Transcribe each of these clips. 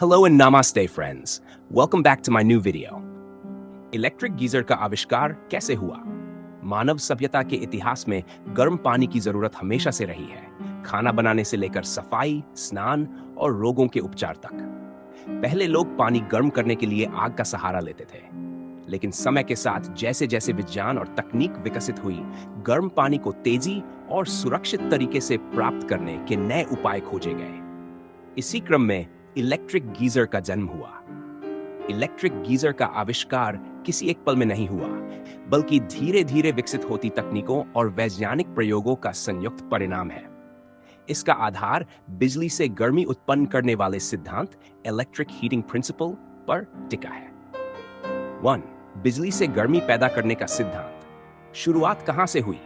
Hello and namaste friends. Welcome back to my new video. Electric geyser का आविष्कार कैसे हुआ? मानव सभ्यता के इतिहास में गर्म पानी की जरूरत हमेशा से रही है, खाना बनाने से लेकर सफाई, स्नान और रोगों के उपचार तक। पहले लोग पानी गर्म करने के लिए आग का सहारा लेते थे, लेकिन समय के साथ जैसे जैसे विज्ञान और तकनीक विकसित हुई, गर्म पानी को तेजी और सुरक्षित तरीके से प्राप्त करने के नए उपाय खोजे गए। इसी क्रम में इलेक्ट्रिक गीजर का जन्म हुआ। इलेक्ट्रिक गीजर का आविष्कार किसी एक पल में नहीं हुआ, बल्कि धीरे धीरे विकसित होती तकनीकों और वैज्ञानिक प्रयोगों का संयुक्त परिणाम है। इसका आधार बिजली से गर्मी उत्पन्न करने वाले सिद्धांत इलेक्ट्रिक हीटिंग प्रिंसिपल पर टिका है। 1. बिजली से गर्मी पैदा करने का सिद्धांत। शुरुआत कहां से हुई?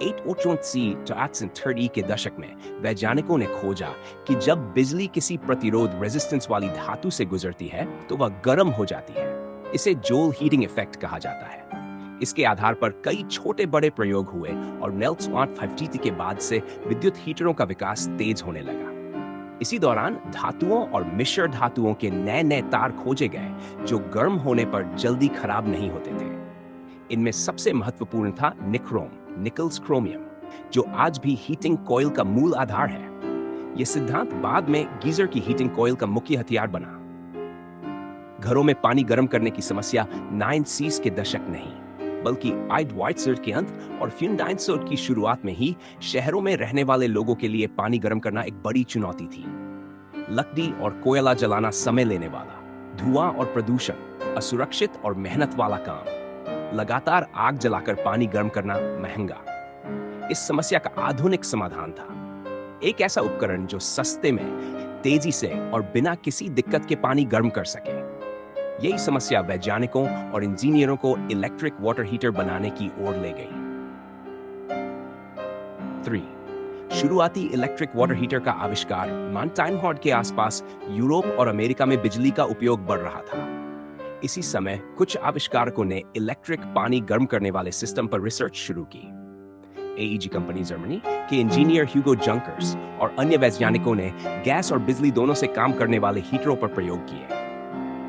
1830 के दशक में वैज्ञानिकों ने खोजा कि जब बिजली किसी प्रतिरोध रेजिस्टेंस वाली धातु से गुजरती है तो वह गर्म हो जाती है। इसे जोल हीटिंग इफेक्ट कहा जाता है। इसके आधार पर कई छोटे बड़े प्रयोग हुए और नेल्स 1850 के बाद से विद्युत हीटरों का विकास तेज होने लगा। इसी दौरान धातुओं और मिश्र धातुओं के नए नए तार खोजे गए जो गर्म होने पर जल्दी खराब नहीं होते थे। इनमें सबसे महत्वपूर्ण था निक्रोम, निकल्स क्रोमियम, जो आज भी हीटिंग कॉइल का मूल आधार है। यह सिद्धांत बाद में गीजर की हीटिंग कॉइल का मुख्य हथियार बना। घरों में पानी गर्म करने की समस्या 90s के दशक नहीं, बल्कि आइडवाइट्सर के अंत और फ्यूनडाइनसोट की शुरुआत में ही शहरों में रहने वाले लोगों के लिए पानी गर्म करना एक बड़ी चुनौती थी। लकड़ी और कोयला जलाना समय लेने वाला, धुआं और प्रदूषण, असुरक्षित और मेहनत वाला काम, लगातार आग जलाकर पानी गर्म करना महंगा। इस समस्या का आधुनिक समाधान था एक ऐसा उपकरण जो सस्ते में, तेजी से और बिना किसी दिक्कत के पानी गर्म कर सके। यही समस्या वैज्ञानिकों और इंजीनियरों को इलेक्ट्रिक वाटर हीटर बनाने की ओर ले गई। 3. शुरुआती इलेक्ट्रिक वाटर हीटर का आविष्कार मानटाइनहॉर्ड के आसपास यूरोप और अमेरिका में बिजली का उपयोग बढ़ रहा था। इसी समय कुछ आविष्कारकों ने इलेक्ट्रिक पानी गर्म करने वाले सिस्टम पर रिसर्च शुरू की। AEG कंपनी जर्मनी के इंजीनियर ह्यूगो जंकर्स और अन्य वैज्ञानिकों ने गैस और बिजली दोनों से काम करने वाले हीटरों पर प्रयोग किए।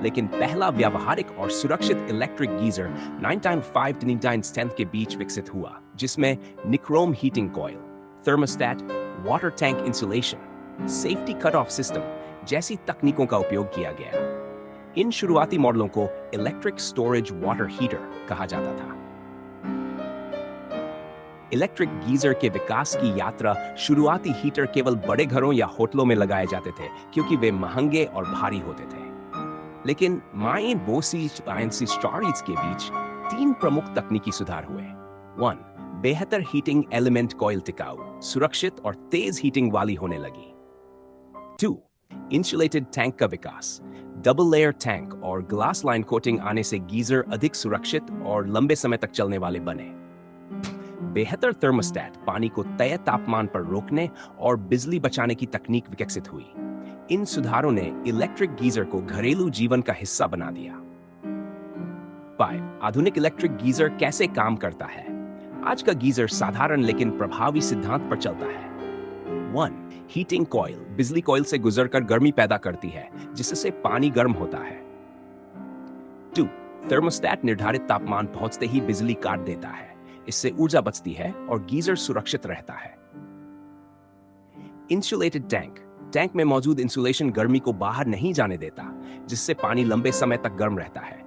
लेकिन पहला व्यावहारिक और सुरक्षित इलेक्ट्रिक गीजर 1905 के बीच विकसित हुआ, जिसमें nichrome heating coil, thermostat, water tank insulation, safety cut off system जैसी तकनीकों का उपयोग किया गया। इन शुरुआती मॉडलों को इलेक्ट्रिक स्टोरेज वाटर हीटर कहा जाता था। इलेक्ट्रिक गीजर के विकास की यात्रा शुरुआती हीटर केवल बड़े घरों या होटलों में लगाए जाते थे, क्योंकि वे महंगे और भारी होते थे। लेकिन माइन बोसी स्टोरेज के बीच 3 प्रमुख तकनीकी सुधार हुए। 1. बेहतर हीटिंग एलिमेंट कॉइल टिकाऊ, सुरक्षित और तेज हीटिंग वाली होने लगी। 2. इंसुलेटेड टैंक का विकास, डबल लेयर टैंक और ग्लास लाइन कोटिंग आने से गीजर अधिक सुरक्षित और लंबे समय तक चलने वाले बने। बेहतर थर्मोस्टेट, पानी को तय तापमान पर रोकने और बिजली बचाने की तकनीक विकसित हुई। इन सुधारों ने इलेक्ट्रिक गीजर को घरेलू जीवन का हिस्सा बना दिया। 5. आधुनिक इलेक्ट्रिक गीजर कैसे काम करता है? आज का गीजर साधारण लेकिन प्रभावी सिद्धांत पर चलता है। 1. हीटिंग कॉइल, बिजली कॉइल से गुजरकर गर्मी पैदा करती है, जिससे पानी गर्म होता है। 2. थर्मोस्टेट निर्धारित तापमान पहुंचते ही बिजली काट देता है। इससे ऊर्जा बचती है और गीजर सुरक्षित रहता है। इंसुलेटेड टैंक, टैंक में मौजूद इंसुलेशन गर्मी को बाहर नहीं जाने देता, जिससे पानी लंबे समय तक गर्म रहता है।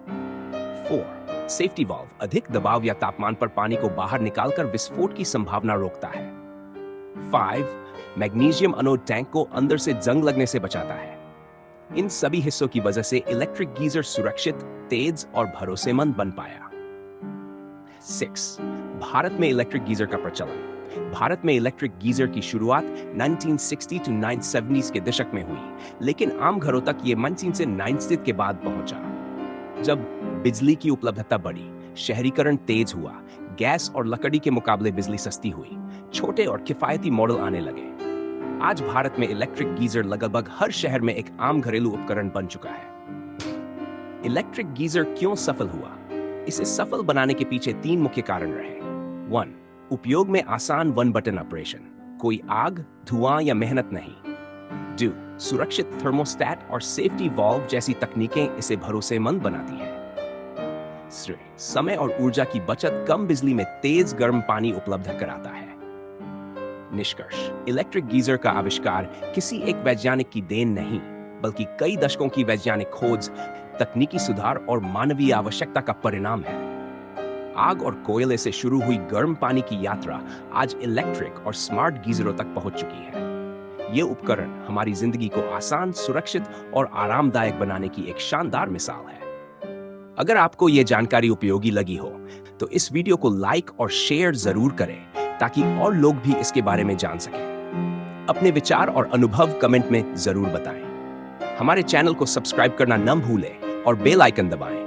4. सेफ्टी वाल्व, अधिक दबाव या तापमान पर पानी को बाहर निकालकर विस्फोट की संभावना रोकता है। 5. मैग्नीशियम एनोड टैंक को अंदर से जंग लगने से बचाता है। इन सभी हिस्सों की वजह से इलेक्ट्रिक गीजर सुरक्षित, तेज और भरोसेमंद बन पाया। 6. भारत में इलेक्ट्रिक गीजर का प्रचलन। भारत में इलेक्ट्रिक गीजर की शुरुआत 1960 to 1970 के दशक में हुई, लेकिन आम घरों तक ये 19 से 90 के बाद पहुंचा। जब बिजली की उपलब्धता बढ़ी, शहरीकरण तेज हुआ, गैस और लकड़ी के मुकाबले बिजली सस्ती हुई, छोटे और किफायती मॉडल आने लगे। आज भारत में इलेक्ट्रिक गीजर लगभग हर शहर में एक आम घरेलू उपकरण बन चुका है। इलेक्ट्रिक गीजर क्यों सफल हुआ? इसे सफल बनाने के पीछे 3 मुख्य कारण रहे। 1. उपयोग में आसान 1 बटन ऑपरेशन, कोई आग, धुआं या मेहनत नहीं। 2. सुरक्षित थर्मोस्टेट और सेफ्टी वाल्व जैसी तकनीकें इसे भरोसेमंद बनाती हैं। समय और ऊर्जा की बचत कम बिजली में तेज गर्म पानी उपलब्ध कराता है। निष्कर्ष, इलेक्ट्रिक गीजर का आविष्कार किसी एक वैज्ञानिक की देन नहीं, बल्कि कई दशकों की वैज्ञानिक खोज, तकनीकी सुधार और मानवीय आवश्यकता का परिणाम है। आग और कोयले से शुरू हुई गर्म पानी की यात्रा आज इलेक्ट्रिक और स्मार्ट गीजरों तक पहुंच चुकी है। ये उपकरण हमारी जिंदगी को आसान, सुरक्षित और आरामदायक बनाने की एक शानदार मिसाल है। अगर आपको ये जानकारी उपयोगी लगी हो, तो इस वीडियो को लाइक और शेयर जरूर करें ताकि और लोग भी इसके बारे में जान सकें। अपने विचार और अनुभव कमेंट में जरूर बताएं। हमारे चैनल को सब्सक्राइब करना न भूलें और बेल आइकन दबाएं